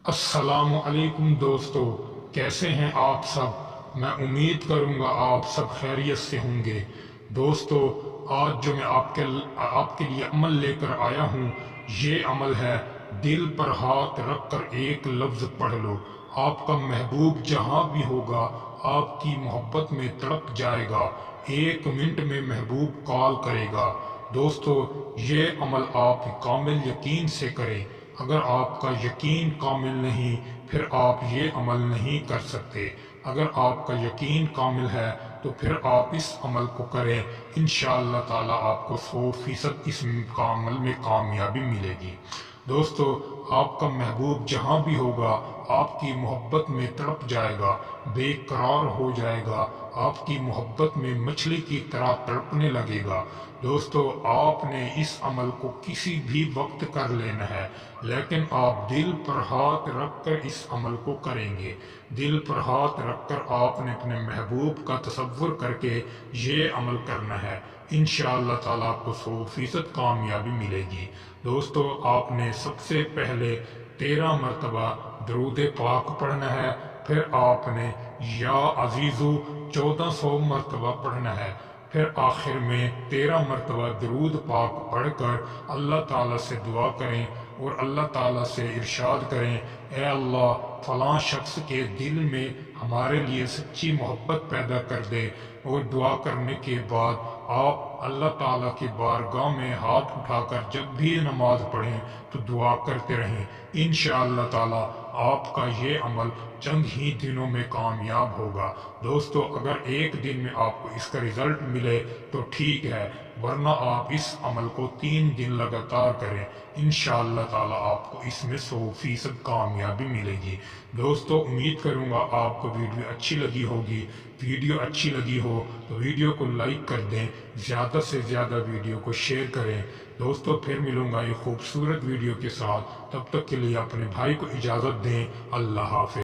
السلام علیکم دوستو، کیسے ہیں آپ سب؟ میں امید کروں گا آپ سب خیریت سے ہوں گے۔ دوستو، آج جو میں آپ کے لیے عمل لے کر آیا ہوں، یہ عمل ہے دل پر ہاتھ رکھ کر ایک لفظ پڑھ لو۔ آپ کا محبوب جہاں بھی ہوگا آپ کی محبت میں تڑپ جائے گا، 1 منٹ میں محبوب کال کرے گا۔ دوستو، یہ عمل آپ کامل یقین سے کریں۔ اگر آپ کا یقین کامل نہیں پھر آپ یہ عمل نہیں کر سکتے۔ اگر آپ کا یقین کامل ہے تو پھر آپ اس عمل کو کریں، انشاءاللہ تعالی آپ کو 100% اس عمل میں کامیابی ملے گی۔ دوستو، آپ کا محبوب جہاں بھی ہوگا آپ کی محبت میں تڑپ جائے گا، بے قرار ہو جائے گا، آپ کی محبت میں مچھلی کی طرح تڑپنے لگے گا۔ دوستو، آپ نے اس عمل کو کسی بھی وقت کر لینا ہے، لیکن آپ دل پر ہاتھ رکھ کر اس عمل کو کریں گے۔ دل پر ہاتھ رکھ کر آپ نے اپنے محبوب کا تصور کر کے یہ عمل کرنا ہے، انشاءاللہ تعالیٰ آپ کو 100% کامیابی ملے گی۔ دوستو، آپ نے سب سے پہلے 13 مرتبہ درود پاک پڑھنا ہے، پھر آپ نے یا عزیزو 1400 مرتبہ پڑھنا ہے، پھر آخر میں 13 مرتبہ درود پاک پڑھ کر اللہ تعالیٰ سے دعا کریں اور اللہ تعالیٰ سے ارشاد کریں، اے اللہ، فلاں شخص کے دل میں ہمارے لیے سچی محبت پیدا کر دے۔ اور دعا کرنے کے بعد آپ اللہ تعالیٰ کی بارگاہ میں ہاتھ اٹھا کر جب بھی نماز پڑھیں تو دعا کرتے رہیں، انشاءاللہ تعالیٰ آپ کا یہ عمل چند ہی دنوں میں کامیاب ہوگا۔ دوستو، اگر ایک دن میں آپ کو اس کا رزلٹ ملے تو ٹھیک ہے، ورنہ آپ اس عمل کو 3 دن لگاتار کریں، انشاءاللہ تعالیٰ آپ کو اس میں 100% کامیابی ملے گی۔ دوستو، امید کروں گا آپ کو ویڈیو اچھی لگی ہوگی۔ ویڈیو اچھی لگی ہو تو ویڈیو کو لائک کر دیں، زیادہ سے زیادہ ویڈیو کو شیئر کریں۔ دوستو، پھر ملوں گا ایک خوبصورت ویڈیو کے ساتھ، تب تک کے لیے اپنے بھائی کو اجازت دیں۔ اللہ حافظ۔